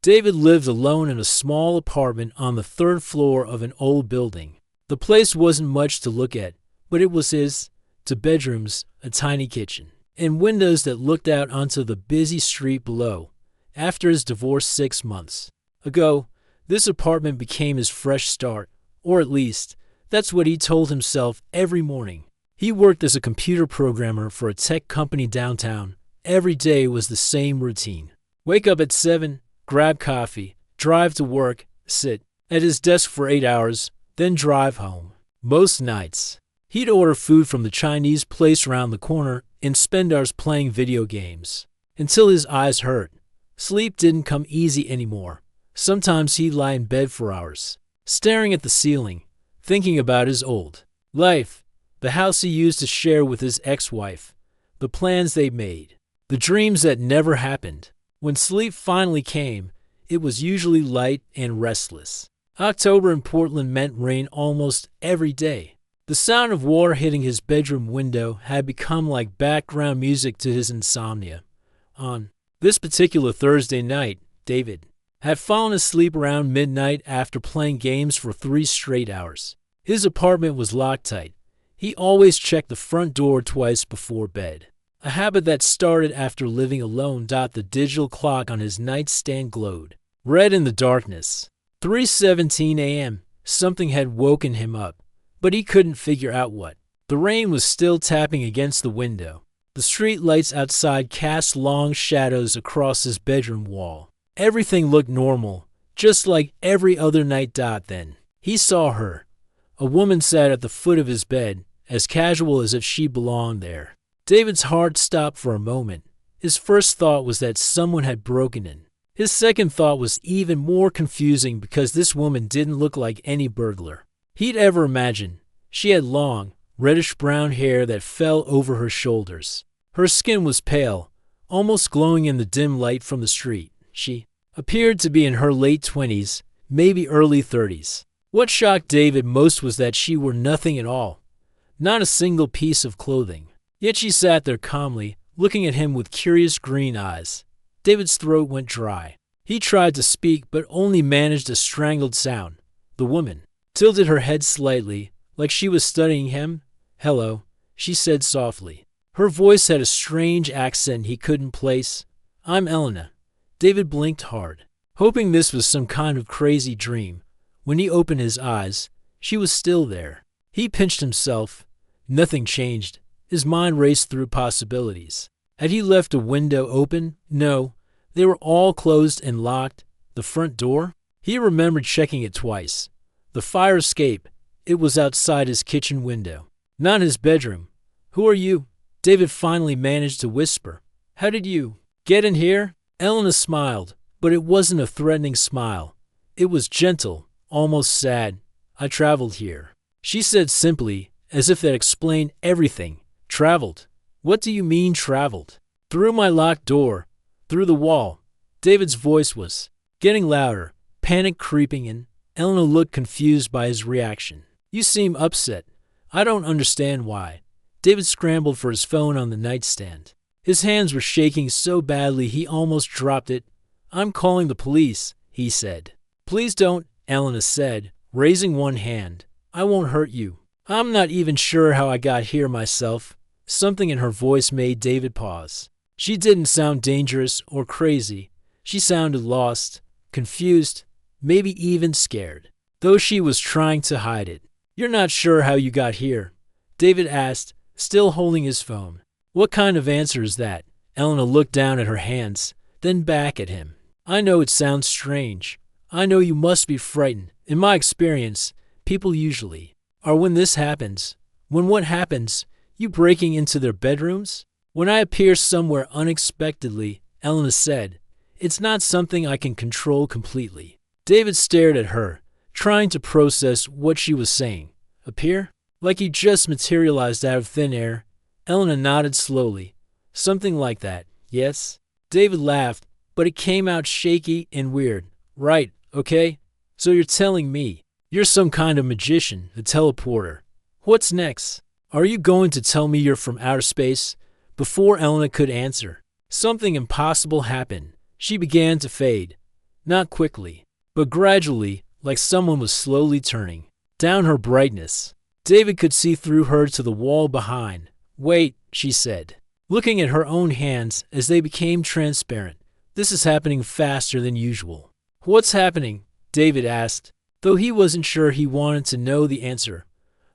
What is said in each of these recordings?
David lived alone in a small apartment on the third floor of an old building. The place wasn't much to look at, but it was his. 2 bedrooms, a tiny kitchen, and windows that looked out onto the busy street below. After his divorce 6 months ago, this apartment became his fresh start, or at least, that's what he told himself every morning. He worked as a computer programmer for a tech company downtown. Every day was the same routine. Wake up at 7, grab coffee, drive to work, sit at his desk for 8 hours, then drive home. Most nights, he'd order food from the Chinese place around the corner and spend hours playing video games until his eyes hurt. Sleep didn't come easy anymore. Sometimes he'd lie in bed for hours, staring at the ceiling, thinking about his old life, the house he used to share with his ex-wife, the plans they made, the dreams that never happened. When sleep finally came, it was usually light and restless. October in Portland meant rain almost every day. The sound of water hitting his bedroom window had become like background music to his insomnia. On this particular Thursday night, David had fallen asleep around midnight after playing games for 3 straight hours. His apartment was locked tight. He always checked the front door twice before bed, a habit that started after living alone. The digital clock on his nightstand glowed red in the darkness. 3:17 a.m. Something had woken him up, but he couldn't figure out what. The rain was still tapping against the window. The street lights outside cast long shadows across his bedroom wall. Everything looked normal, just like every other night. Then he saw her. A woman sat at the foot of his bed, as casual as if she belonged there. David's heart stopped for a moment. His first thought was that someone had broken in. His second thought was even more confusing because this woman didn't look like any burglar he'd ever imagined. She had long, reddish-brown hair that fell over her shoulders. Her skin was pale, almost glowing in the dim light from the street. She appeared to be in her late 20s, maybe early 30s. What shocked David most was that she wore nothing at all, not a single piece of clothing. Yet she sat there calmly, looking at him with curious green eyes. David's throat went dry. He tried to speak, but only managed a strangled sound. The woman tilted her head slightly, like she was studying him. "Hello," she said softly. Her voice had a strange accent he couldn't place. "I'm Elena." David blinked hard, hoping this was some kind of crazy dream. When he opened his eyes, she was still there. He pinched himself. Nothing changed. His mind raced through possibilities. Had he left a window open? No, they were all closed and locked. The front door? He remembered checking it twice. The fire escape. It was outside his kitchen window, not his bedroom. "Who are you?" David finally managed to whisper. "How did you get in here?" Elena smiled, but it wasn't a threatening smile. It was gentle, almost sad. "I traveled here," she said simply, as if that explained everything. "Traveled? What do you mean traveled?" "Through my locked door, through the wall." David's voice was getting louder, panic creeping in. Elena looked confused by his reaction. "You seem upset. I don't understand why." David scrambled for his phone on the nightstand. His hands were shaking so badly he almost dropped it. "I'm calling the police," he said. "Please don't," Elena said, raising one hand. "I won't hurt you. I'm not even sure how I got here myself." Something in her voice made David pause. She didn't sound dangerous or crazy. She sounded lost, confused, maybe even scared, though she was trying to hide it. "You're not sure how you got here?" David asked, still holding his phone. "What kind of answer is that?" Elena looked down at her hands, then back at him. "I know it sounds strange. I know you must be frightened. In my experience, people usually are when this happens. When what happens? You breaking into their bedrooms?" "When I appear somewhere unexpectedly," Elena said, "it's not something I can control completely." David stared at her, trying to process what she was saying. "Appear? Like he just materialized out of thin air?" Elena nodded slowly. "Something like that, yes." David laughed, but it came out shaky and weird. "Right, okay. So you're telling me you're some kind of magician, a teleporter. What's next? Are you going to tell me you're from outer space?" Before Elena could answer, something impossible happened. She began to fade. not quickly, but gradually, like someone was slowly turning down her brightness. David could see through her to the wall behind. "Wait," she said, looking at her own hands as they became transparent. "This is happening faster than usual." "What's happening?" David asked, though he wasn't sure he wanted to know the answer.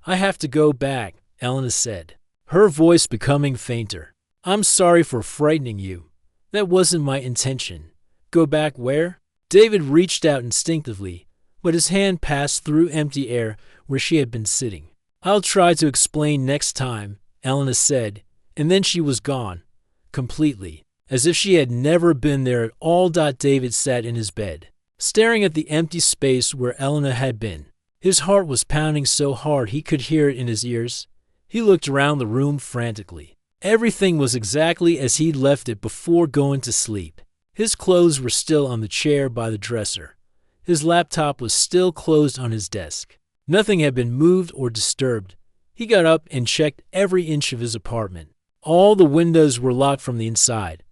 "I have to go back," Elena said, her voice becoming fainter. "I'm sorry for frightening you. That wasn't my intention." "Go back where?" David reached out instinctively, but his hand passed through empty air where she had been sitting. "I'll try to explain next time," Elena said, and then she was gone, completely, as if she had never been there at all. David sat in his bed, staring at the empty space where Elena had been. His heart was pounding so hard he could hear it in his ears. He looked around the room frantically. Everything was exactly as he'd left it before going to sleep. His clothes were still on the chair by the dresser. His laptop was still closed on his desk. Nothing had been moved or disturbed. He got up and checked every inch of his apartment. All the windows were locked from the inside.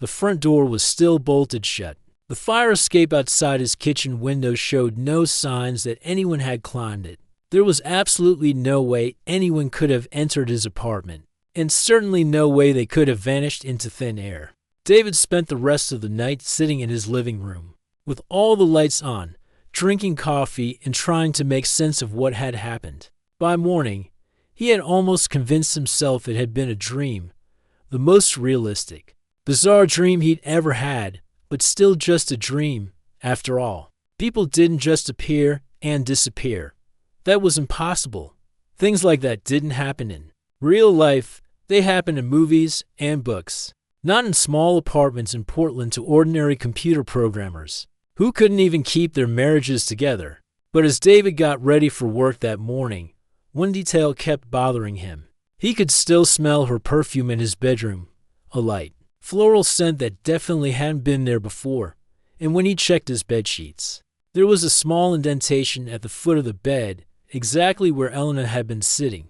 The front door was still bolted shut. The fire escape outside his kitchen window showed no signs that anyone had climbed it. There was absolutely no way anyone could have entered his apartment, and certainly no way they could have vanished into thin air. David spent the rest of the night sitting in his living room, with all the lights on, drinking coffee and trying to make sense of what had happened. By morning, he had almost convinced himself it had been a dream, the most realistic, bizarre dream he'd ever had, but still just a dream, after all. People didn't just appear and disappear. That was impossible. Things like that didn't happen in real life. They happened in movies and books, not in small apartments in Portland to ordinary computer programmers who couldn't even keep their marriages together. But as David got ready for work that morning, one detail kept bothering him. He could still smell her perfume in his bedroom, a light, floral scent that definitely hadn't been there before. And when he checked his bedsheets, there was a small indentation at the foot of the bed, exactly where Elena had been sitting.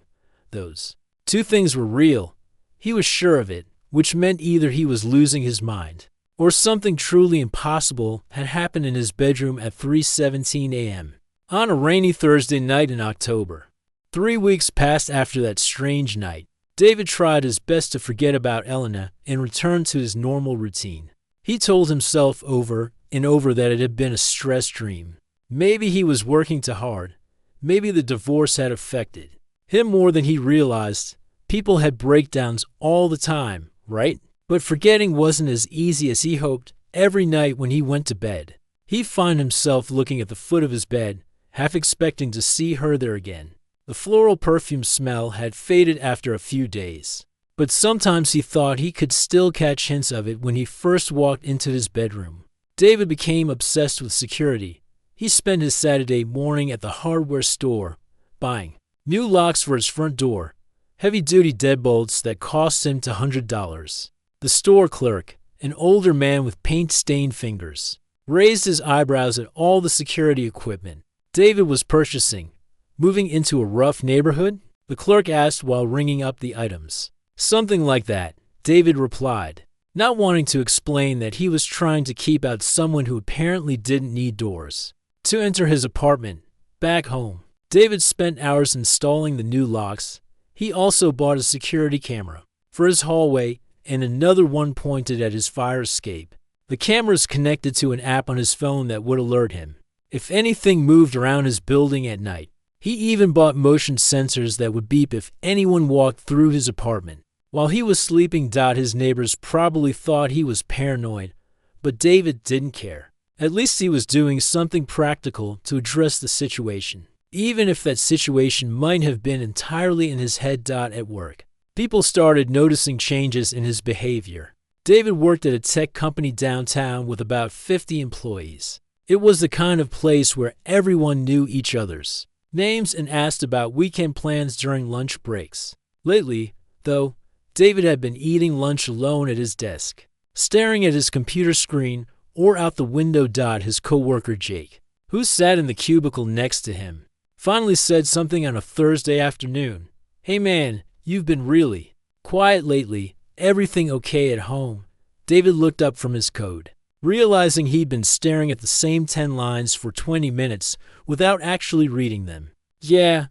Those two things were real. He was sure of it, which meant either he was losing his mind, or something truly impossible had happened in his bedroom at 3:17 a.m. on a rainy Thursday night in October. 3 weeks passed after that strange night. David tried his best to forget about Elena and return to his normal routine. He told himself over and over that it had been a stress dream. Maybe he was working too hard. Maybe the divorce had affected him more than he realized. People had breakdowns all the time, right? But forgetting wasn't as easy as he hoped. Every night when he went to bed, he'd find himself looking at the foot of his bed, half expecting to see her there again. The floral perfume smell had faded after a few days, but sometimes he thought he could still catch hints of it when he first walked into his bedroom. David became obsessed with security. He spent his Saturday morning at the hardware store, buying new locks for his front door, heavy-duty deadbolts that cost him $100. The store clerk, an older man with paint-stained fingers, raised his eyebrows at all the security equipment David was purchasing. "Moving into a rough neighborhood?" the clerk asked while ringing up the items. "Something like that," David replied, not wanting to explain that he was trying to keep out someone who apparently didn't need doors to enter his apartment. Back home, David spent hours installing the new locks. He also bought a security camera for his hallway and another one pointed at his fire escape. The camera's connected to an app on his phone that would alert him if anything moved around his building at night. He even bought motion sensors that would beep if anyone walked through his apartment. While he was sleeping, his neighbors probably thought he was paranoid, but David didn't care. At least he was doing something practical to address the situation, even if that situation might have been entirely in his head. At work, people started noticing changes in his behavior. David worked at a tech company downtown with about 50 employees. It was the kind of place where everyone knew each other's names and asked about weekend plans during lunch breaks. Lately, though, David had been eating lunch alone at his desk, staring at his computer screen or out the window. His coworker Jake, who sat in the cubicle next to him, finally said something on a Thursday afternoon. "Hey man, you've been really quiet lately. Everything okay at home?" David looked up from his code. realizing he'd been staring at the same 10 lines for 20 minutes without actually reading them. "Yeah,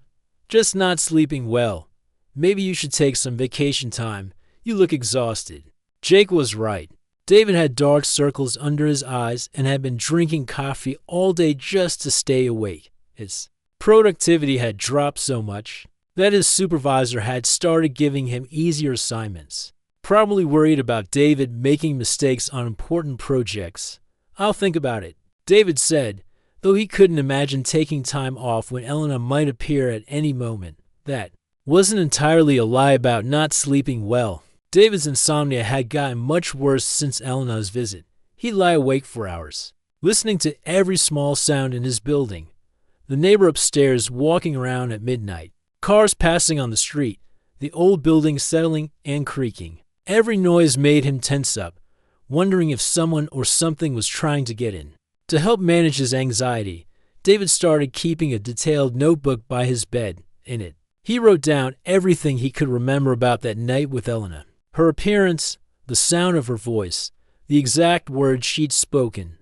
just not sleeping well. Maybe you should take some vacation time. You look exhausted." Jake was right. David had dark circles under his eyes and had been drinking coffee all day just to stay awake. His productivity had dropped so much that his supervisor had started giving him easier assignments. Probably worried about David making mistakes on important projects. "I'll think about it," David said, though he couldn't imagine taking time off when Elena might appear at any moment. That wasn't entirely a lie about not sleeping well. David's insomnia had gotten much worse since Elena's visit. He'd lie awake for hours, listening to every small sound in his building. The neighbor upstairs walking around at midnight, cars passing on the street, the old building settling and creaking. Every noise made him tense up, wondering if someone or something was trying to get in. To help manage his anxiety, David started keeping a detailed notebook by his bed. In it, he wrote down everything he could remember about that night with Elena. Her appearance, the sound of her voice, the exact words she'd spoken,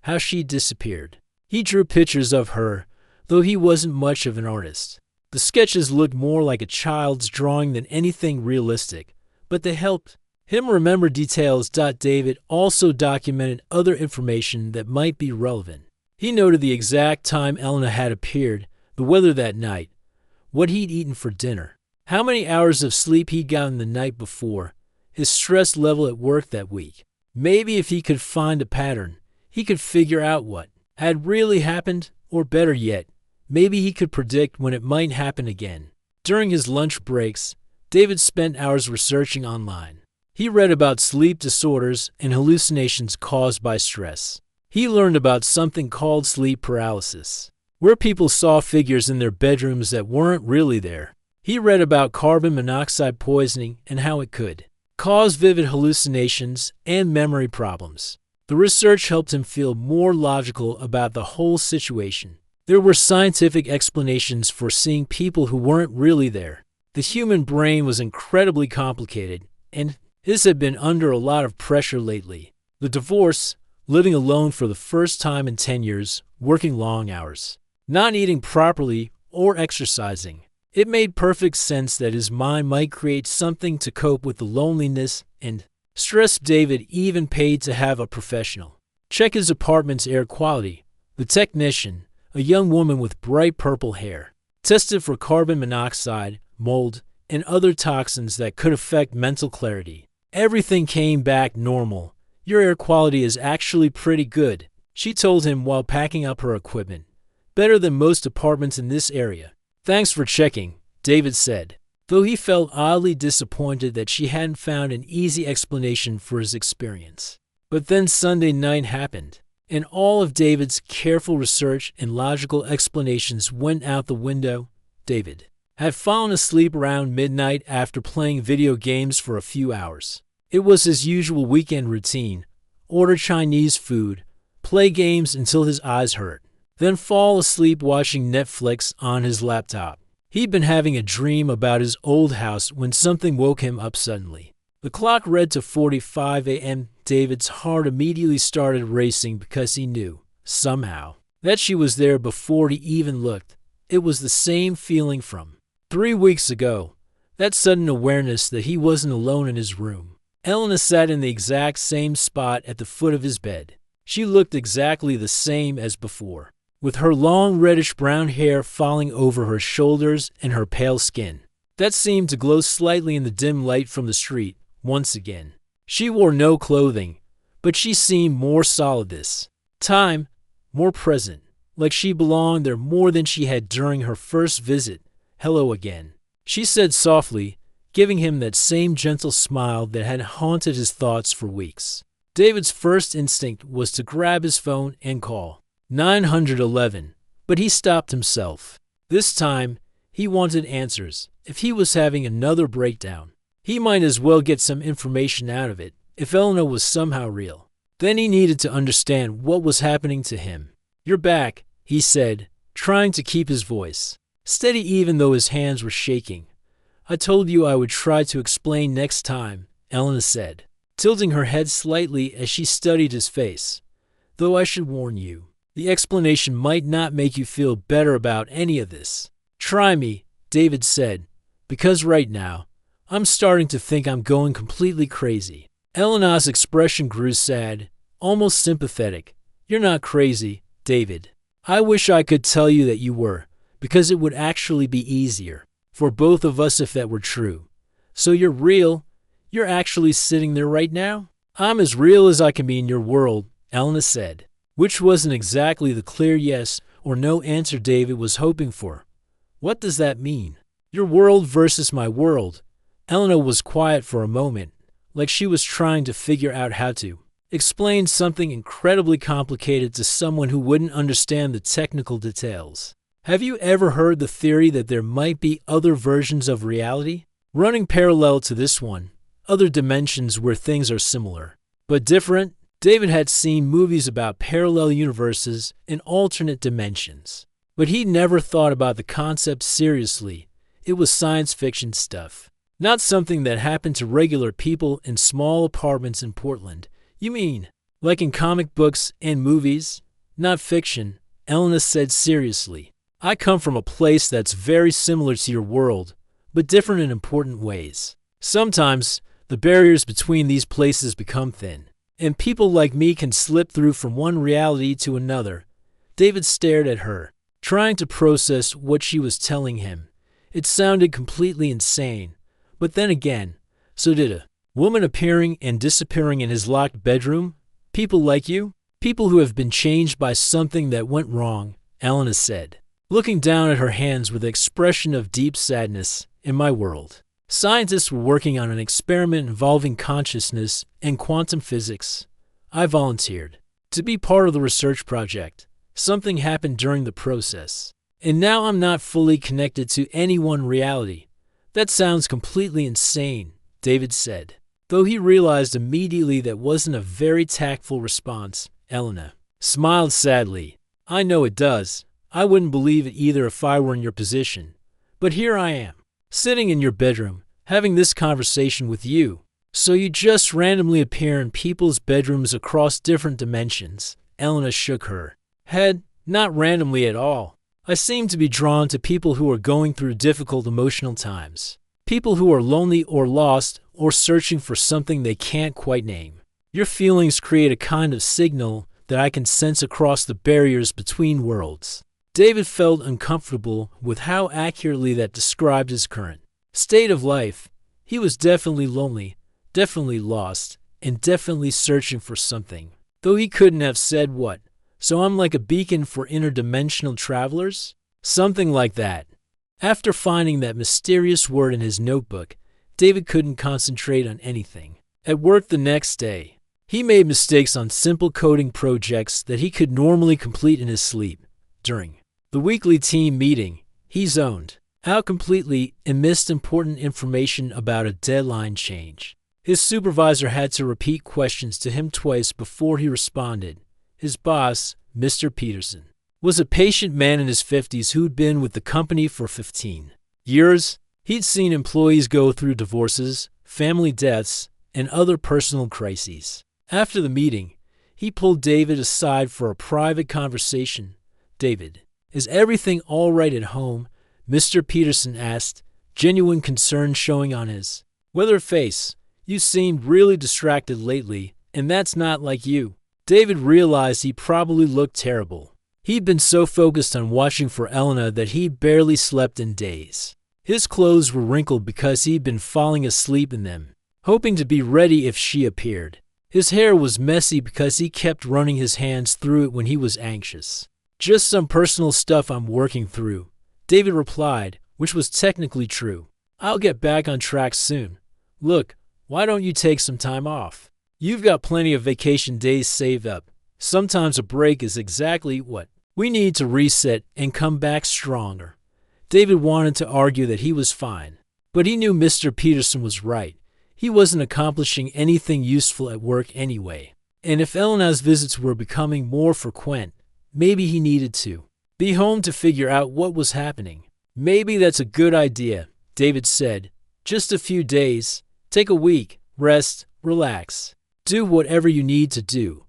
how she'd disappeared. He drew pictures of her, though he wasn't much of an artist. The sketches looked more like a child's drawing than anything realistic, but they helped him remember details. David also documented other information that might be relevant. He noted the exact time Elena had appeared, the weather that night, what he'd eaten for dinner, how many hours of sleep he'd gotten the night before, his stress level at work that week. Maybe if he could find a pattern, he could figure out what had really happened, or better yet, maybe he could predict when it might happen again. During his lunch breaks, David spent hours researching online. He read about sleep disorders and hallucinations caused by stress. He learned about something called sleep paralysis, where people saw figures in their bedrooms that weren't really there. He read about carbon monoxide poisoning and how it could cause vivid hallucinations and memory problems. The research helped him feel more logical about the whole situation. There were scientific explanations for seeing people who weren't really there. The human brain was incredibly complicated, and his had been under a lot of pressure lately. The divorce, living alone for the first time in 10 years, working long hours, not eating properly or exercising. It made perfect sense that his mind might create something to cope with the loneliness and stress. David even paid to have a professional check his apartment's air quality. The technician, a young woman with bright purple hair, tested for carbon monoxide, mold, and other toxins that could affect mental clarity. Everything came back normal. "Your air quality is actually pretty good," she told him while packing up her equipment. "Better than most apartments in this area." "Thanks for checking," David said, though he felt oddly disappointed that she hadn't found an easy explanation for his experience. But then Sunday night happened, and all of David's careful research and logical explanations went out the window. David had fallen asleep around midnight after playing video games for a few hours. It was his usual weekend routine: order Chinese food, play games until his eyes hurt, then fall asleep watching Netflix on his laptop. He'd been having a dream about his old house when something woke him up suddenly. The clock read to 4:45 a.m. David's heart immediately started racing because he knew, somehow, that she was there before he even looked. It was the same feeling from 3 weeks ago, that sudden awareness that he wasn't alone in his room. Elena sat in the exact same spot at the foot of his bed. She looked exactly the same as before, with her long reddish-brown hair falling over her shoulders and her pale skin that seemed to glow slightly in the dim light from the street. Once again, she wore no clothing, but she seemed more solid this time, more present, like she belonged there more than she had during her first visit. "Hello again," she said softly, giving him that same gentle smile that had haunted his thoughts for weeks. David's first instinct was to grab his phone and call 911, but he stopped himself. This time, he wanted answers. If he was having another breakdown, he might as well get some information out of it. If Elena was somehow real, then he needed to understand what was happening to him. "You're back," he said, trying to keep his voice steady even though his hands were shaking. "I told you I would try to explain next time," Elena said. tilting her head slightly as she studied his face. Though I should warn you, the explanation might not make you feel better about any of this. Try me, David said, because right now, I'm starting to think I'm going completely crazy. Elena's expression grew sad, almost sympathetic. You're not crazy, David. I wish I could tell you that you were, because it would actually be easier for both of us if that were true. So you're real? You're actually sitting there right now? I'm as real as I can be in your world, Elena said, which wasn't exactly the clear yes or no answer David was hoping for. What does that mean? Your world versus my world. Elena was quiet for a moment, like she was trying to figure out how to explain something incredibly complicated to someone who wouldn't understand the technical details. Have you ever heard the theory that there might be other versions of reality? Running parallel to this one, other dimensions where things are similar, but different? David had seen movies about parallel universes and alternate dimensions, but he never thought about the concept seriously. It was science fiction stuff, not something that happened to regular people in small apartments in Portland. You mean, like in comic books and movies? Not fiction, Elena said seriously. I come from a place that's very similar to your world, but different in important ways. Sometimes, the barriers between these places become thin, and people like me can slip through from one reality to another. David stared at her, trying to process what she was telling him. It sounded completely insane, but then again, so did a woman appearing and disappearing in his locked bedroom. People like you? People who have been changed by something that went wrong, Elena said, looking down at her hands with an expression of deep sadness. In my world, scientists were working on an experiment involving consciousness and quantum physics. I volunteered to be part of the research project. Something happened during the process, and now I'm not fully connected to any one reality. That sounds completely insane, David said, though he realized immediately that wasn't a very tactful response. Elena smiled sadly. I know it does. I wouldn't believe it either if I were in your position. But here I am, sitting in your bedroom, having this conversation with you. So you just randomly appear in people's bedrooms across different dimensions. Elena shook her head. Not randomly at all. I seem to be drawn to people who are going through difficult emotional times. People who are lonely or lost or searching for something they can't quite name. Your feelings create a kind of signal that I can sense across the barriers between worlds. David felt uncomfortable with how accurately that described his current state of life. He was definitely lonely, definitely lost, and definitely searching for something, though he couldn't have said what. So I'm like a beacon for interdimensional travelers? Something like that. After finding that mysterious word in his notebook, David couldn't concentrate on anything. At work the next day, he made mistakes on simple coding projects that he could normally complete in his sleep. During the weekly team meeting, he zoned out completely and missed important information about a deadline change. His supervisor had to repeat questions to him twice before he responded. His boss, Mr. Peterson, was a patient man in his 50s who'd been with the company for 15 years. He'd seen employees go through divorces, family deaths, and other personal crises. After the meeting, he pulled David aside for a private conversation. David, is everything all right at home? Mr. Peterson asked, genuine concern showing on his weathered face. You seemed really distracted lately, and that's not like you. David realized he probably looked terrible. He'd been so focused on watching for Elena that he'd barely slept in days. His clothes were wrinkled because he'd been falling asleep in them, hoping to be ready if she appeared. His hair was messy because he kept running his hands through it when he was anxious. Just some personal stuff I'm working through, David replied, which was technically true. I'll get back on track soon. Look, why don't you take some time off? You've got plenty of vacation days saved up. Sometimes a break is exactly what we need to reset and come back stronger. David wanted to argue that he was fine, but he knew Mr. Peterson was right. He wasn't accomplishing anything useful at work anyway. And if Elena's visits were becoming more frequent, maybe he needed to be home to figure out what was happening. Maybe that's a good idea, David said. Just a few days. Take a week, rest, relax, do whatever you need to do.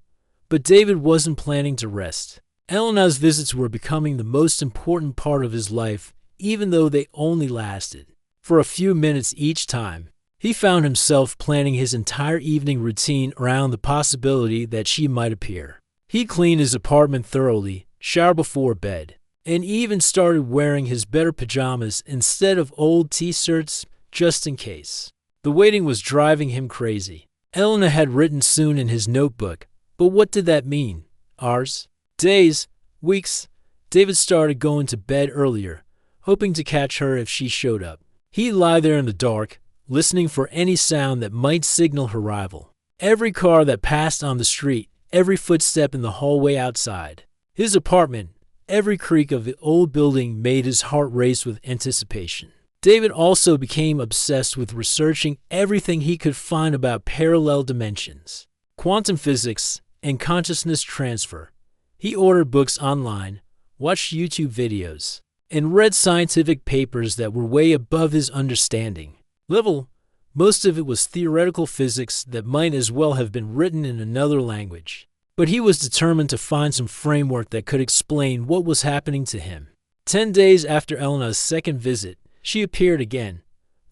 But David wasn't planning to rest. Elena's visits were becoming the most important part of his life, even though they only lasted for a few minutes each time. He found himself planning his entire evening routine around the possibility that she might appear. He cleaned his apartment thoroughly, showered before bed, and even started wearing his better pajamas instead of old t-shirts just in case. The waiting was driving him crazy. Elena had written soon in his notebook, but what did that mean? Hours? Days? Weeks? David started going to bed earlier, hoping to catch her if she showed up. He'd lie there in the dark, listening for any sound that might signal her arrival. Every car that passed on the street, every footstep in the hallway outside. His apartment, every creak of the old building made his heart race with anticipation. David also became obsessed with researching everything he could find about parallel dimensions, quantum physics, and consciousness transfer. He ordered books online, watched YouTube videos, and read scientific papers that were way above his understanding level. Most of it was theoretical physics that might as well have been written in another language. But he was determined to find some framework that could explain what was happening to him. 10 days after Elena's second visit, she appeared again.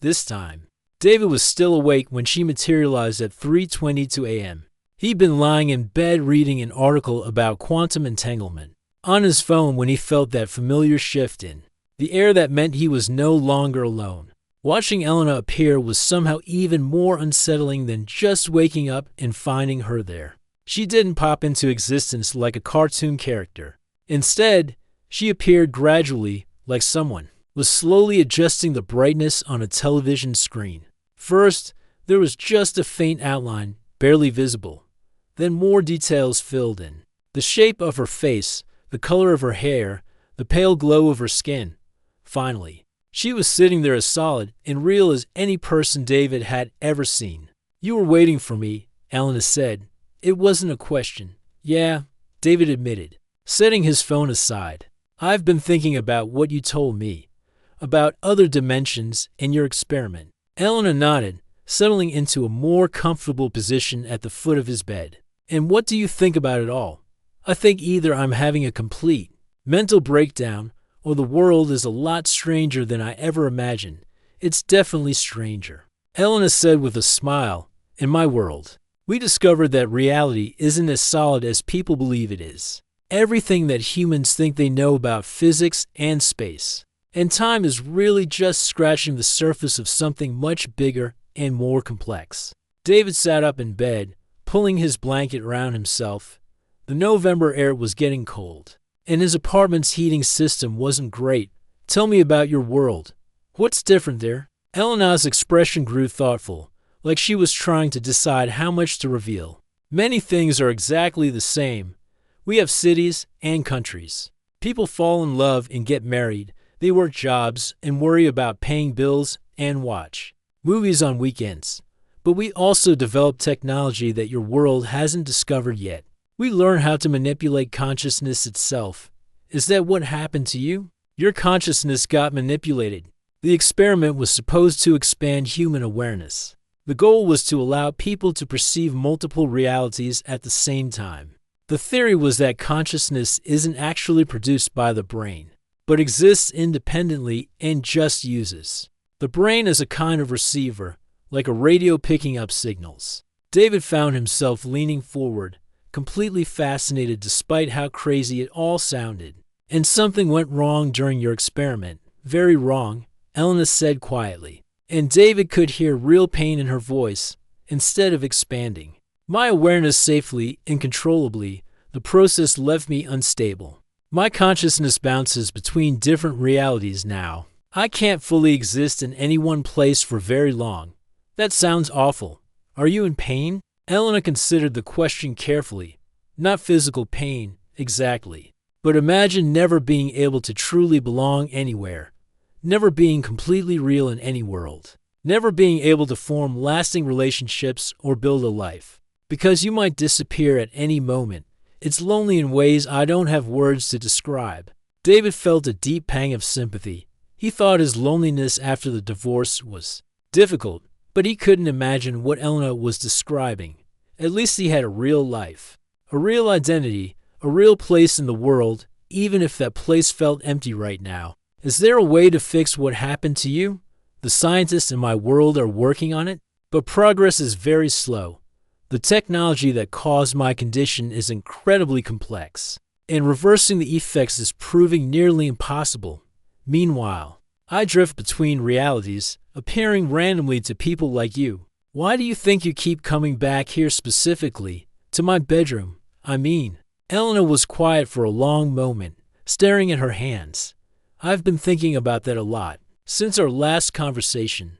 This time, David was still awake when she materialized at 3:22 a.m. He'd been lying in bed reading an article about quantum entanglement on his phone when he felt that familiar shift in the air that meant he was no longer alone. Watching Elena appear was somehow even more unsettling than just waking up and finding her there. She didn't pop into existence like a cartoon character. Instead, she appeared gradually, like someone was slowly adjusting the brightness on a television screen. First, there was just a faint outline, barely visible. Then more details filled in. The shape of her face, the color of her hair, the pale glow of her skin. Finally, she was sitting there as solid and real as any person David had ever seen. "You were waiting for me," Elena said. It wasn't a question. "Yeah," David admitted, setting his phone aside. "I've been thinking about what you told me, about other dimensions and your experiment." Elena nodded, settling into a more comfortable position at the foot of his bed. "And what do you think about it all?" "I think either I'm having a complete mental breakdown or the world is a lot stranger than I ever imagined. It's definitely stranger," Elena said with a smile. "In my world, we discovered that reality isn't as solid as people believe it is. Everything that humans think they know about physics and space and time is really just scratching the surface of something much bigger and more complex." David sat up in bed, pulling his blanket around himself. The November air was getting cold, and his apartment's heating system wasn't great. "Tell me about your world. What's different there?" Elena's expression grew thoughtful, like she was trying to decide how much to reveal. "Many things are exactly the same. We have cities and countries. People fall in love and get married. They work jobs and worry about paying bills and watch movies on weekends. But we also develop technology that your world hasn't discovered yet. We learn how to manipulate consciousness itself. Is that what happened to you? Your consciousness got manipulated. The experiment was supposed to expand human awareness. The goal was to allow people to perceive multiple realities at the same time. The theory was that consciousness isn't actually produced by the brain, but exists independently and just uses the brain as a kind of receiver, like a radio picking up signals. David found himself leaning forward, completely fascinated despite how crazy it all sounded. "And something went wrong during your experiment. Very wrong," Elena said quietly. And David could hear real pain in her voice, instead of expanding. "My awareness safely and controllably, the process left me unstable. My consciousness bounces between different realities now. I can't fully exist in any one place for very long." "That sounds awful. Are you in pain?" Elena considered the question carefully. "Not physical pain, exactly. But imagine never being able to truly belong anywhere. Never being completely real in any world. Never being able to form lasting relationships or build a life. Because you might disappear at any moment. It's lonely in ways I don't have words to describe." David felt a deep pang of sympathy. He thought his loneliness after the divorce was difficult, But he couldn't imagine what Elena was describing. At least he had a real life, a real identity, a real place in the world, even if that place felt empty right now. Is there a way to fix what happened to you? The scientists in my world are working on it, but progress is very slow. The technology that caused my condition is incredibly complex, and reversing the effects is proving nearly impossible. Meanwhile, I drift between realities, appearing randomly to people like you. Why do you think you keep coming back here specifically, to my bedroom? I mean, Elena was quiet for a long moment, staring at her hands. I've been thinking about that a lot since our last conversation.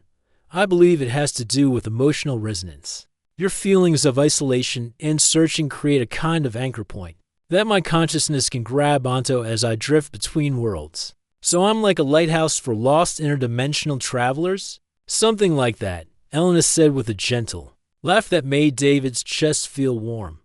I believe it has to do with emotional resonance. Your feelings of isolation and searching create a kind of anchor point that my consciousness can grab onto as I drift between worlds. So I'm like a lighthouse for lost interdimensional travelers? Something like that, Elena said with a gentle laugh that made David's chest feel warm.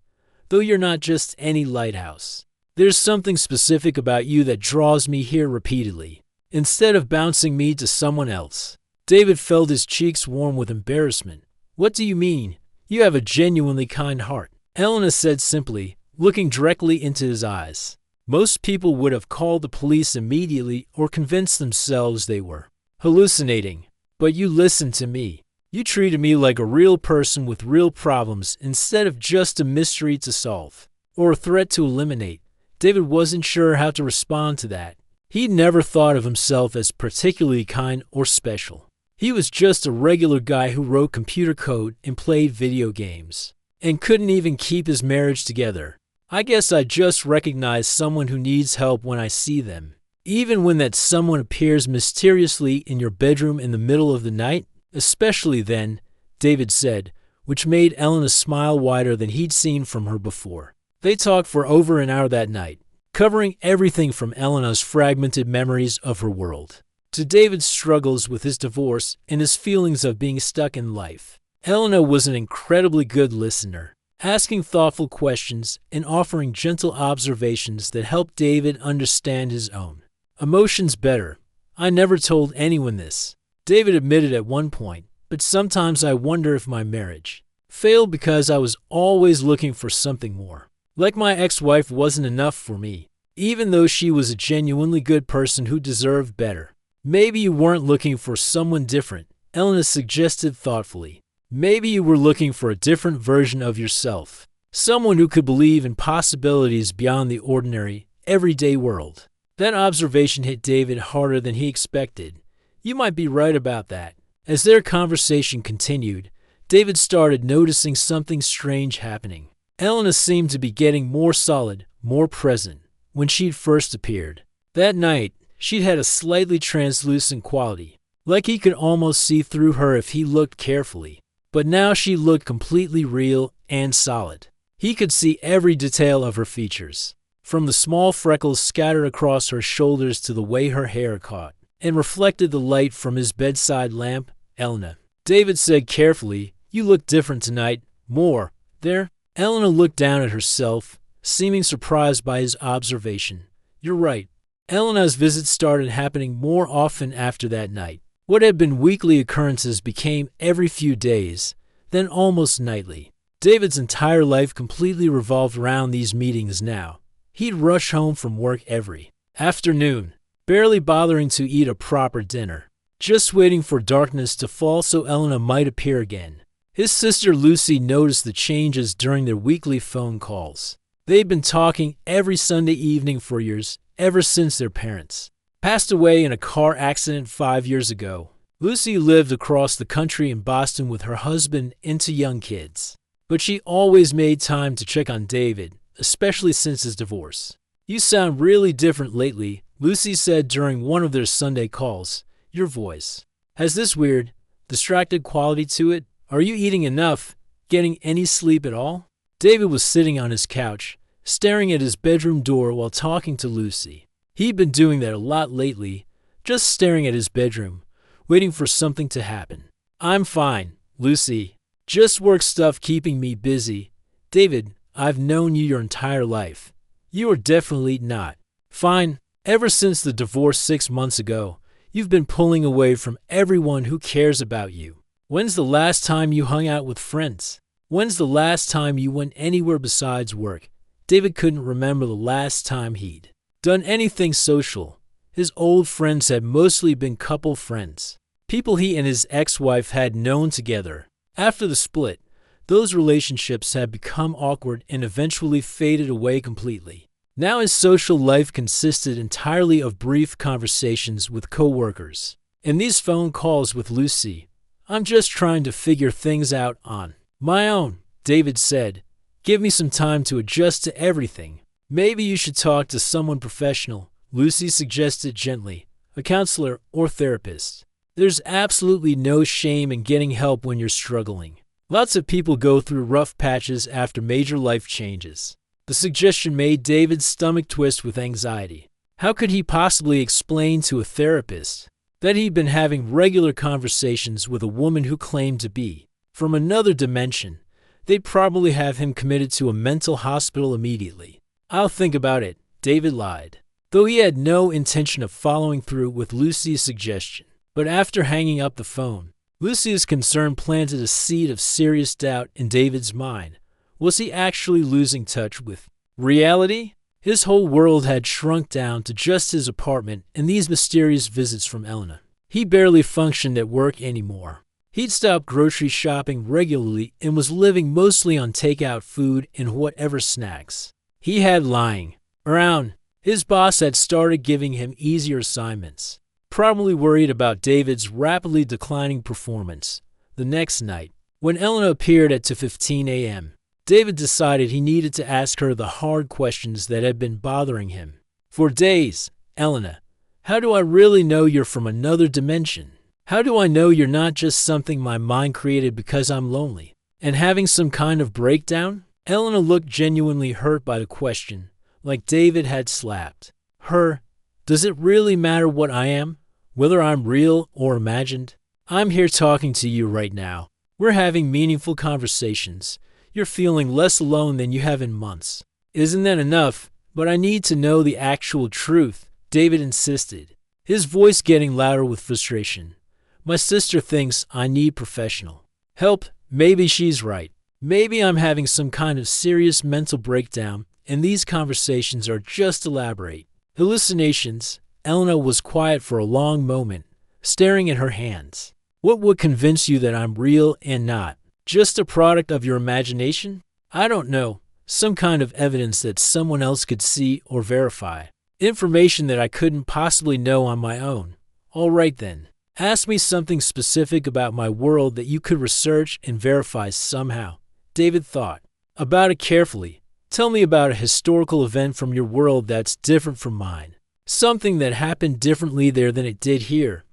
Though you're not just any lighthouse. There's something specific about you that draws me here repeatedly, instead of bouncing me to someone else. David felt his cheeks warm with embarrassment. What do you mean? You have a genuinely kind heart, Elena said simply, looking directly into his eyes. Most people would have called the police immediately or convinced themselves they were hallucinating. But you listened to me. You treated me like a real person with real problems instead of just a mystery to solve or a threat to eliminate. David wasn't sure how to respond to that. He'd never thought of himself as particularly kind or special. He was just a regular guy who wrote computer code and played video games and couldn't even keep his marriage together. I guess I just recognize someone who needs help when I see them. Even when that someone appears mysteriously in your bedroom in the middle of the night, especially then, David said, which made Elena smile wider than he'd seen from her before. They talked for over an hour that night, covering everything from Elena's fragmented memories of her world to David's struggles with his divorce and his feelings of being stuck in life. Elena was an incredibly good listener, asking thoughtful questions and offering gentle observations that helped David understand his own emotions better. I never told anyone this, David admitted at one point, but sometimes I wonder if my marriage failed because I was always looking for something more. Like my ex-wife wasn't enough for me, even though she was a genuinely good person who deserved better. Maybe you weren't looking for someone different, Elena suggested thoughtfully. Maybe you were looking for a different version of yourself, someone who could believe in possibilities beyond the ordinary, everyday world. That observation hit David harder than he expected. You might be right about that. As their conversation continued, David started noticing something strange happening. Elena seemed to be getting more solid, more present, when she'd first appeared. That night, she'd had a slightly translucent quality, like he could almost see through her if he looked carefully. But now she looked completely real and solid. He could see every detail of her features, from the small freckles scattered across her shoulders to the way her hair caught and reflected the light from his bedside lamp. Elena, David said carefully, you look different tonight. More. There. Elena looked down at herself, seeming surprised by his observation. You're right. Elena's visits started happening more often after that night. What had been weekly occurrences became every few days, then almost nightly. David's entire life completely revolved around these meetings now. He'd rush home from work every afternoon, barely bothering to eat a proper dinner, just waiting for darkness to fall so Elena might appear again. His sister Lucy noticed the changes during their weekly phone calls. They'd been talking every Sunday evening for years, ever since their parents passed away in a car accident 5 years ago. Lucy lived across the country in Boston with her husband and 2 young kids, but she always made time to check on David, especially since his divorce. You sound really different lately, Lucy said during one of their Sunday calls. Your voice has this weird, distracted quality to it. Are you eating enough? Getting any sleep at all? David was sitting on his couch, staring at his bedroom door while talking to Lucy. He'd been doing that a lot lately, just staring at his bedroom, waiting for something to happen. I'm fine, Lucy. Just work stuff keeping me busy. David, I've known you your entire life. You are definitely not fine. Ever since the divorce 6 months ago, you've been pulling away from everyone who cares about you. When's the last time you hung out with friends? When's the last time you went anywhere besides work? David couldn't remember the last time he'd done anything social. His old friends had mostly been couple friends, people he and his ex-wife had known together. After the split, those relationships had become awkward and eventually faded away completely. Now his social life consisted entirely of brief conversations with coworkers. In these phone calls with Lucy, "I'm just trying to figure things out on my own," David said. "Give me some time to adjust to everything." "Maybe you should talk to someone professional," Lucy suggested gently, "a counselor or therapist. There's absolutely no shame in getting help when you're struggling. Lots of people go through rough patches after major life changes." The suggestion made David's stomach twist with anxiety. How could he possibly explain to a therapist that he'd been having regular conversations with a woman who claimed to be from another dimension? They'd probably have him committed to a mental hospital immediately. "I'll think about it," David lied, though he had no intention of following through with Lucy's suggestion. But after hanging up the phone, Lucy's concern planted a seed of serious doubt in David's mind. Was he actually losing touch with reality? His whole world had shrunk down to just his apartment and these mysterious visits from Elena. He barely functioned at work anymore. He'd stopped grocery shopping regularly and was living mostly on takeout food and whatever snacks he had lying around. His boss had started giving him easier assignments, probably worried about David's rapidly declining performance. The next night, when Elena appeared at 2:15 a.m., David decided he needed to ask her the hard questions that had been bothering him for days. "Elena, how do I really know you're from another dimension? How do I know you're not just something my mind created because I'm lonely and having some kind of breakdown?" Elena looked genuinely hurt by the question, like David had slapped her. "Does it really matter what I am, whether I'm real or imagined? I'm here talking to you right now. We're having meaningful conversations. You're feeling less alone than you have in months. Isn't that enough? But I need to know the actual truth," David insisted, his voice getting louder with frustration. "My sister thinks I need professional help. Maybe she's right. Maybe I'm having some kind of serious mental breakdown, and these conversations are just elaborate hallucinations." Elena was quiet for a long moment, staring at her hands. "What would convince you that I'm real and not just a product of your imagination?" "I don't know. Some kind of evidence that someone else could see or verify. Information that I couldn't possibly know on my own." "All right then. Ask me something specific about my world that you could research and verify somehow." David thought about it carefully. "Tell me about a historical event from your world that's different from mine. Something that happened differently there than it did here."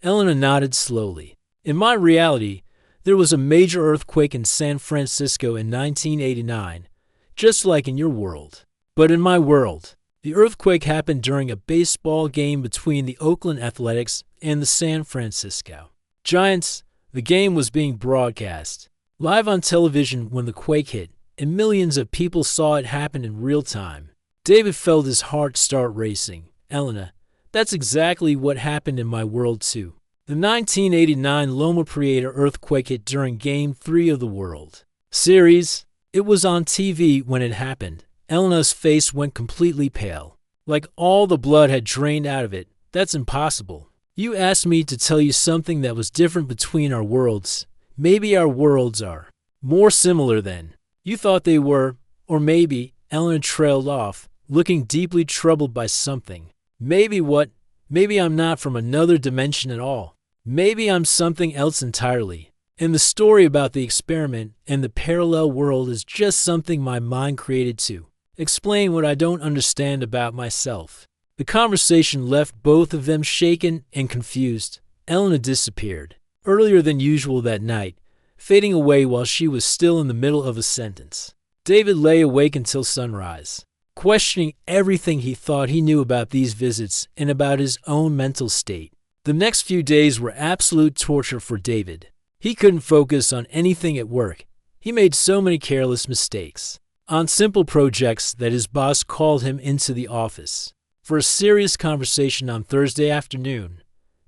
Elena nodded slowly. "In my reality, there was a major earthquake in San Francisco in 1989, just like in your world. But in my world, the earthquake happened during a baseball game between the Oakland Athletics and the San Francisco Giants. The game was being broadcast live on television when the quake hit, and millions of people saw it happen in real time." David felt his heart start racing. "Elena, that's exactly what happened in my world too. The 1989 Loma Prieta earthquake hit during Game 3 of the World Series. It was on TV when it happened." Elena's face went completely pale, like all the blood had drained out of it. "That's impossible. You asked me to tell you something that was different between our worlds. Maybe our worlds are more similar than you thought they were, or maybe," Elena trailed off, looking deeply troubled by something. "Maybe what? Maybe I'm not from another dimension at all. Maybe I'm something else entirely. And the story about the experiment and the parallel world is just something my mind created to explain what I don't understand about myself." The conversation left both of them shaken and confused. Elena disappeared earlier than usual that night, fading away while she was still in the middle of a sentence. David lay awake until sunrise, questioning everything he thought he knew about these visits and about his own mental state. The next few days were absolute torture for David. He couldn't focus on anything at work. He made so many careless mistakes on simple projects that his boss called him into the office for a serious conversation on Thursday afternoon.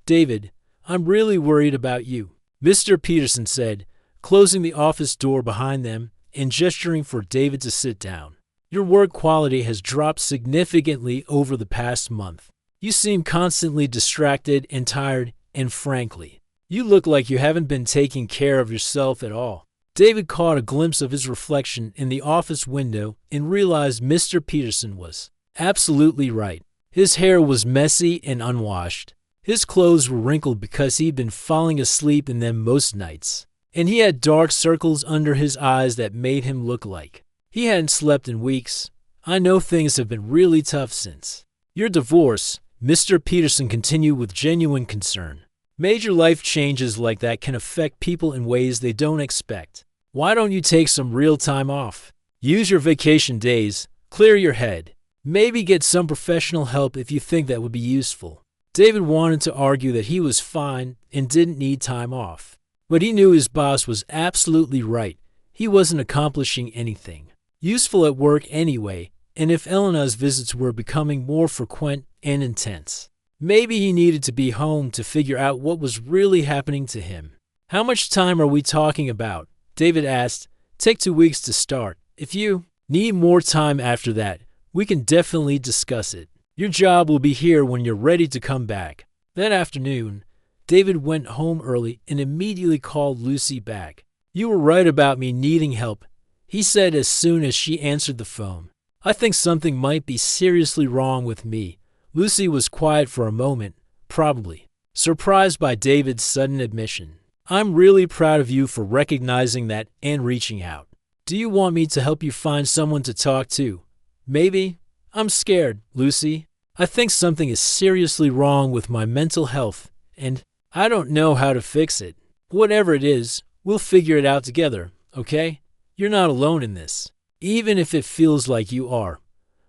"David, I'm really worried about you." Mr. Peterson said, closing the office door behind them and gesturing for David to sit down. Your work quality has dropped significantly over the past month. You seem constantly distracted and tired, and frankly, you look like you haven't been taking care of yourself at all. David caught a glimpse of his reflection in the office window and realized Mr. Peterson was absolutely right. His hair was messy and unwashed. His clothes were wrinkled because he'd been falling asleep in them most nights, and he had dark circles under his eyes that made him look like he hadn't slept in weeks. I know things have been really tough since your divorce, Mr. Peterson continued with genuine concern. Major life changes like that can affect people in ways they don't expect. Why don't you take some real time off? Use your vacation days, clear your head. Maybe get some professional help if you think that would be useful. David wanted to argue that he was fine and didn't need time off. But he knew his boss was absolutely right. He wasn't accomplishing anything useful at work anyway, and if Elena's visits were becoming more frequent and intense, maybe he needed to be home to figure out what was really happening to him. How much time are we talking about? David asked. Take 2 weeks to start. If you need more time after that, we can definitely discuss it. Your job will be here when you're ready to come back. That afternoon, David went home early and immediately called Lucy back. You were right about me needing help, he said as soon as she answered the phone. I think something might be seriously wrong with me. Lucy was quiet for a moment, probably surprised by David's sudden admission. I'm really proud of you for recognizing that and reaching out. Do you want me to help you find someone to talk to? Maybe. I'm scared, Lucy. I think something is seriously wrong with my mental health, and I don't know how to fix it. Whatever it is, we'll figure it out together, okay? You're not alone in this, even if it feels like you are.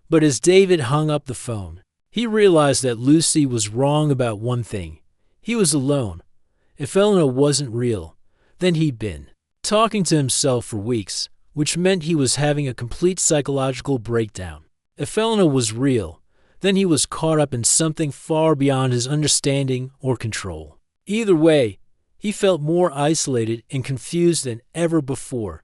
But as David hung up the phone, he realized that Lucy was wrong about one thing. He was alone. If Elena wasn't real, then he'd been talking to himself for weeks, which meant he was having a complete psychological breakdown. If Elena was real, then he was caught up in something far beyond his understanding or control. Either way, he felt more isolated and confused than ever before.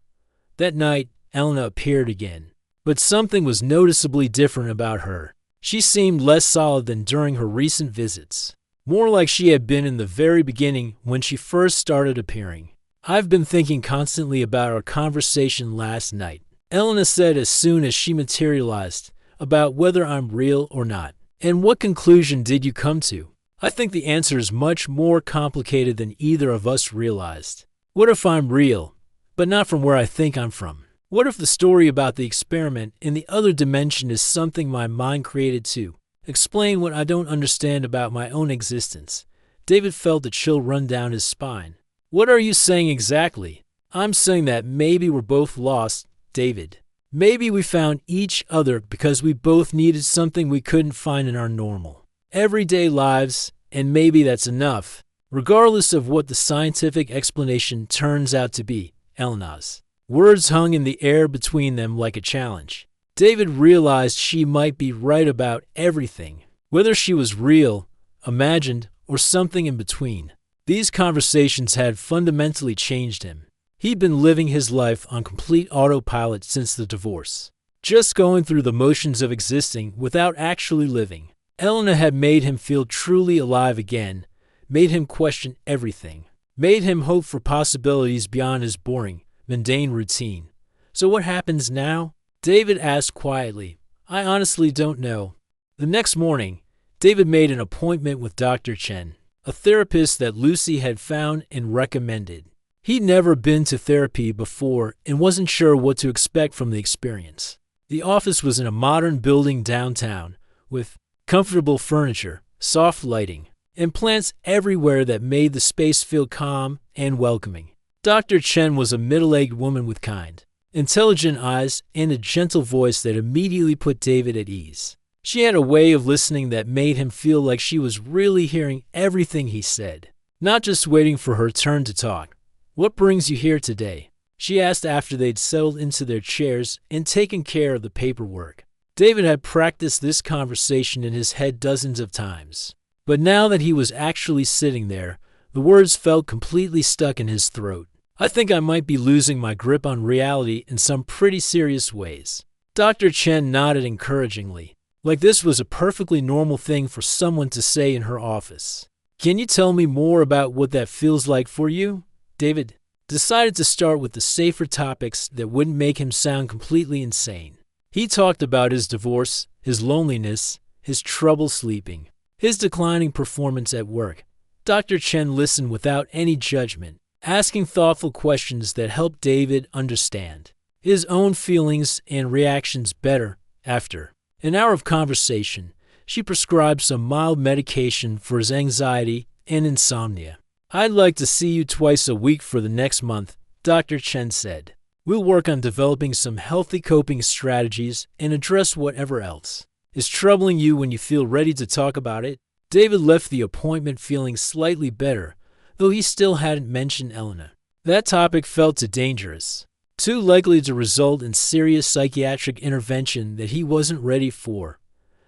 That night, Elena appeared again, but something was noticeably different about her. She seemed less solid than during her recent visits, more like she had been in the very beginning when she first started appearing. I've been thinking constantly about our conversation last night, Elena said as soon as she materialized, about whether I'm real or not. And what conclusion did you come to? I think the answer is much more complicated than either of us realized. What if I'm real, but not from where I think I'm from? What if the story about the experiment in the other dimension is something my mind created to explain what I don't understand about my own existence? David felt a chill run down his spine. What are you saying exactly? I'm saying that maybe we're both lost, David. Maybe we found each other because we both needed something we couldn't find in our normal, everyday lives, and maybe that's enough, regardless of what the scientific explanation turns out to be. Elena's words hung in the air between them like a challenge. David realized she might be right about everything, whether she was real, imagined, or something in between. These conversations had fundamentally changed him. He'd been living his life on complete autopilot since the divorce, just going through the motions of existing without actually living. Elena had made him feel truly alive again, made him question everything, made him hope for possibilities beyond his boring, mundane routine. So what happens now? David asked quietly. I honestly don't know. The next morning, David made an appointment with Dr. Chen, a therapist that Lucy had found and recommended. He'd never been to therapy before and wasn't sure what to expect from the experience. The office was in a modern building downtown, with comfortable furniture, soft lighting, and plants everywhere that made the space feel calm and welcoming. Dr. Chen was a middle-aged woman with kind, intelligent eyes and a gentle voice that immediately put David at ease. She had a way of listening that made him feel like she was really hearing everything he said, not just waiting for her turn to talk. What brings you here today? She asked after they'd settled into their chairs and taken care of the paperwork. David had practiced this conversation in his head dozens of times, but now that he was actually sitting there, The words felt completely stuck in his throat. I think I might be losing my grip on reality in some pretty serious ways. Dr. Chen nodded encouragingly, like this was a perfectly normal thing for someone to say in her office. Can you tell me more about what that feels like for you? David decided to start with the safer topics that wouldn't make him sound completely insane. He talked about his divorce, his loneliness, his trouble sleeping, his declining performance at work. Dr. Chen listened without any judgment, asking thoughtful questions that helped David understand his own feelings and reactions better. After an hour of conversation, she prescribed some mild medication for his anxiety and insomnia. I'd like to see you twice a week for the next month, Dr. Chen said. We'll work on developing some healthy coping strategies and address whatever else is troubling you when you feel ready to talk about it. David left the appointment feeling slightly better, though he still hadn't mentioned Elena. That topic felt too dangerous, too likely to result in serious psychiatric intervention that he wasn't ready for.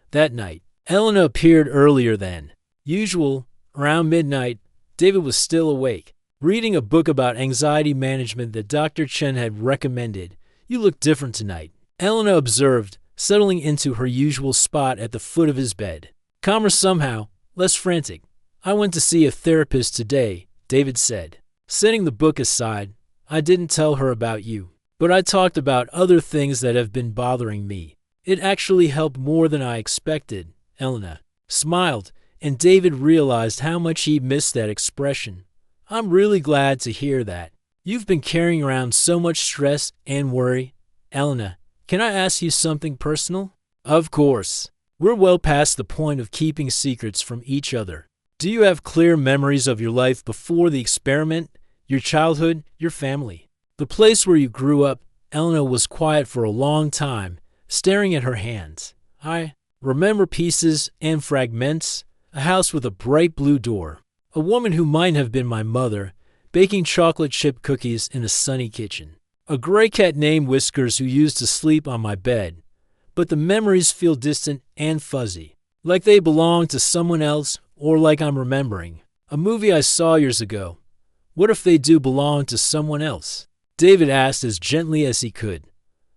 That night, Elena appeared earlier than usual. Around midnight, David was still awake, reading a book about anxiety management that Dr. Chen had recommended. You look different tonight, Elena observed, settling into her usual spot at the foot of his bed. Calmer somehow, less frantic. I went to see a therapist today, David said. Setting the book aside, I didn't tell her about you, but I talked about other things that have been bothering me. It actually helped more than I expected. Elena smiled, and David realized how much he missed that expression. I'm really glad to hear that. You've been carrying around so much stress and worry. Elena, can I ask you something personal? Of course. We're well past the point of keeping secrets from each other. Do you have clear memories of your life before the experiment, your childhood, your family? The place where you grew up? Elena was quiet for a long time, staring at her hands. I remember pieces and fragments, a house with a bright blue door, a woman who might have been my mother, baking chocolate chip cookies in a sunny kitchen, a gray cat named Whiskers who used to sleep on my bed. But the memories feel distant and fuzzy, like they belong to someone else or like I'm remembering a movie I saw years ago. What if they do belong to someone else? David asked as gently as he could.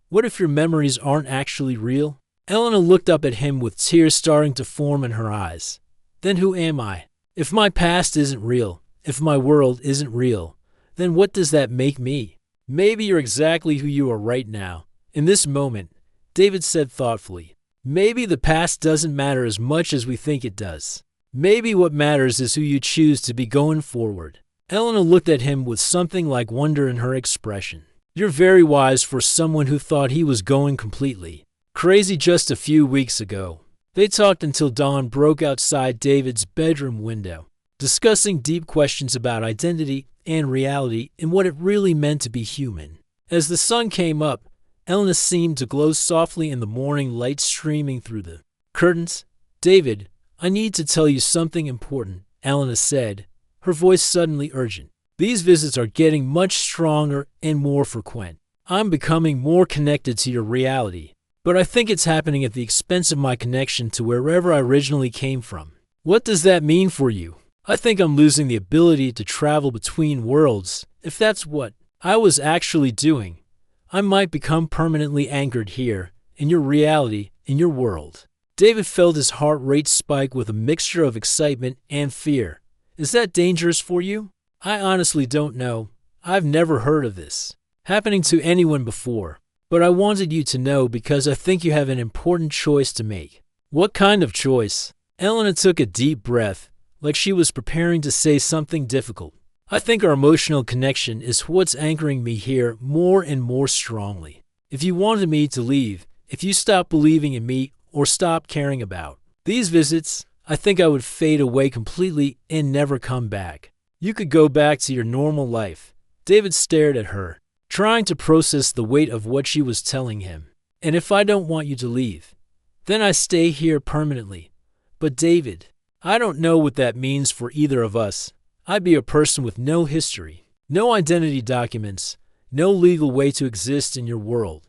What if your memories aren't actually real? Elena looked up at him with tears starting to form in her eyes. Then who am I? If my past isn't real, if my world isn't real, then what does that make me? Maybe you're exactly who you are right now, in this moment, David said thoughtfully. Maybe the past doesn't matter as much as we think it does. Maybe what matters is who you choose to be going forward. Elena looked at him with something like wonder in her expression. You're very wise for someone who thought he was going completely crazy just a few weeks ago. They talked until dawn broke outside David's bedroom window, discussing deep questions about identity and reality and what it really meant to be human. As the sun came up, Elena seemed to glow softly in the morning light streaming through the curtains. David, I need to tell you something important, Elena said, her voice suddenly urgent. These visits are getting much stronger and more frequent. I'm becoming more connected to your reality, but I think it's happening at the expense of my connection to wherever I originally came from. What does that mean for you? I think I'm losing the ability to travel between worlds. If that's what I was actually doing, I might become permanently anchored here, in your reality, in your world. David felt his heart rate spike with a mixture of excitement and fear. Is that dangerous for you? I honestly don't know. I've never heard of this happening to anyone before, but I wanted you to know because I think you have an important choice to make. What kind of choice? Elena took a deep breath, like she was preparing to say something difficult. I think our emotional connection is what's anchoring me here more and more strongly. If you wanted me to leave, if you stopped believing in me or stopped caring about these visits, I think I would fade away completely and never come back. You could go back to your normal life. David stared at her, trying to process the weight of what she was telling him. And if I don't want you to leave, then I stay here permanently. But David, I don't know what that means for either of us. I'd be a person with no history, no identity documents, no legal way to exist in your world.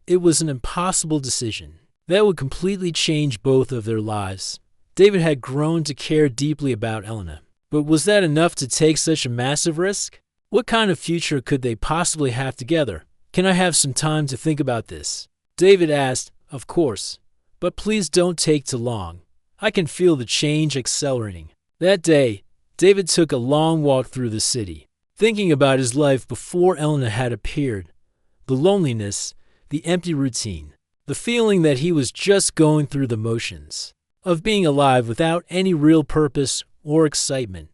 It was an impossible decision that would completely change both of their lives. David had grown to care deeply about Elena. But was that enough to take such a massive risk? What kind of future could they possibly have together? Can I have some time to think about this? David asked. Of course. But please don't take too long. I can feel the change accelerating. That day, David took a long walk through the city, thinking about his life before Elena had appeared. The loneliness, the empty routine, the feeling that he was just going through the motions of being alive without any real purpose or excitement.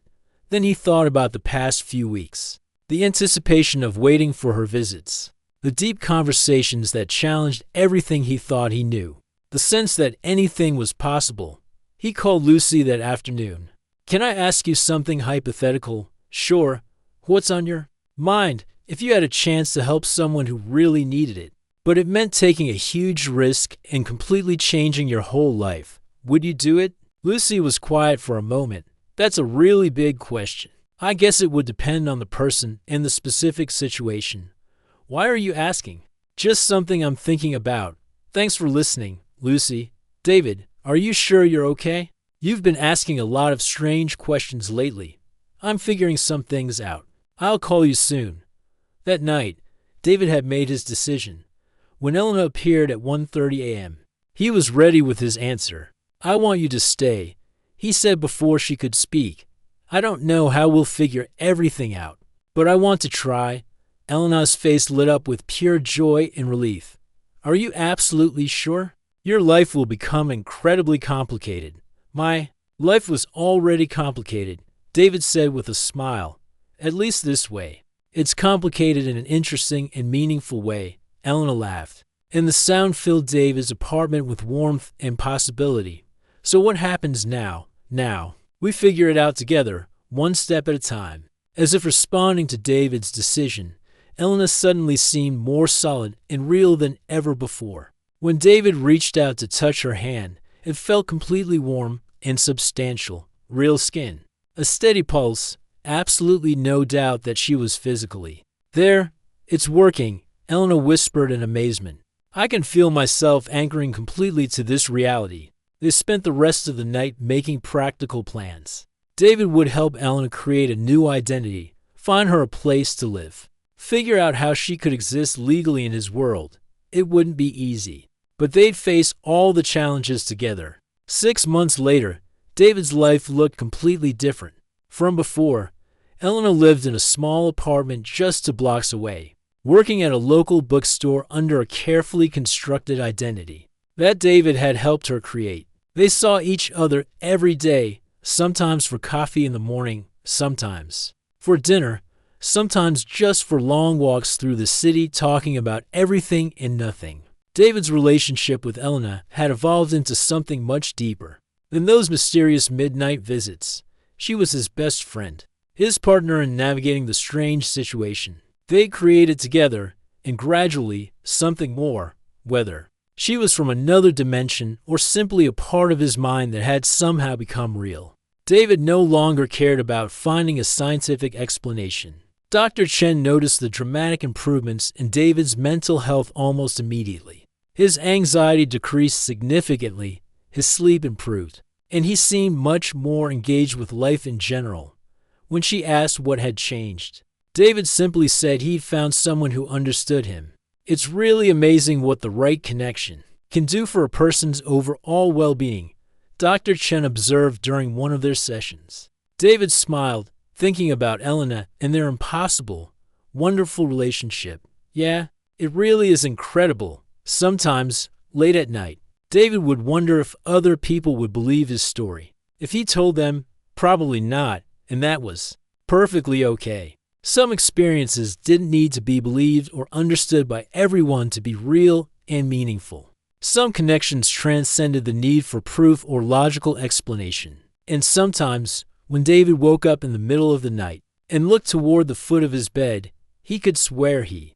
Then he thought about the past few weeks, the anticipation of waiting for her visits, the deep conversations that challenged everything he thought he knew, the sense that anything was possible. He called Lucy that afternoon. Can I ask you something hypothetical? Sure. What's on your mind? If you had a chance to help someone who really needed it, but it meant taking a huge risk and completely changing your whole life, would you do it? Lucy was quiet for a moment. That's a really big question. I guess it would depend on the person and the specific situation. Why are you asking? Just something I'm thinking about. Thanks for listening, Lucy. David, are you sure you're okay? You've been asking a lot of strange questions lately. I'm figuring some things out. I'll call you soon. That night, David had made his decision. When Elena appeared at 1:30 a.m., he was ready with his answer. I want you to stay, he said before she could speak. I don't know how we'll figure everything out, but I want to try. Elena's face lit up with pure joy and relief. Are you absolutely sure? Your life will become incredibly complicated. My life was already complicated, David said with a smile. At least this way. It's complicated in an interesting and meaningful way, Elena laughed. And the sound filled David's apartment with warmth and possibility. So what happens now? Now, we figure it out together, one step at a time. As if responding to David's decision, Elena suddenly seemed more solid and real than ever before. When David reached out to touch her hand, it felt completely warm and substantial, real skin. A steady pulse, absolutely no doubt that she was physically there. It's working, Elena whispered in amazement. I can feel myself anchoring completely to this reality. They spent the rest of the night making practical plans. David would help Elena create a new identity, find her a place to live, figure out how she could exist legally in his world. It wouldn't be easy, but they'd face all the challenges together. 6 months later, David's life looked completely different. From before, Elena lived in a small apartment just 2 blocks away, working at a local bookstore under a carefully constructed identity that David had helped her create. They saw each other every day, sometimes for coffee in the morning, sometimes for dinner, sometimes just for long walks through the city talking about everything and nothing. David's relationship with Elena had evolved into something much deeper than those mysterious midnight visits. She was his best friend, his partner in navigating the strange situation. They created together, and gradually, something more, whether she was from another dimension or simply a part of his mind that had somehow become real. David no longer cared about finding a scientific explanation. Dr. Chen noticed the dramatic improvements in David's mental health almost immediately. His anxiety decreased significantly, his sleep improved, and he seemed much more engaged with life in general. When she asked what had changed, David simply said he'd found someone who understood him. It's really amazing what the right connection can do for a person's overall well-being, Dr. Chen observed during one of their sessions. David smiled, thinking about Elena and their impossible, wonderful relationship. Yeah, it really is incredible. Sometimes, late at night, David would wonder if other people would believe his story. If he told them, probably not, and that was perfectly okay. Some experiences didn't need to be believed or understood by everyone to be real and meaningful. Some connections transcended the need for proof or logical explanation. And sometimes, when David woke up in the middle of the night and looked toward the foot of his bed, he could swear he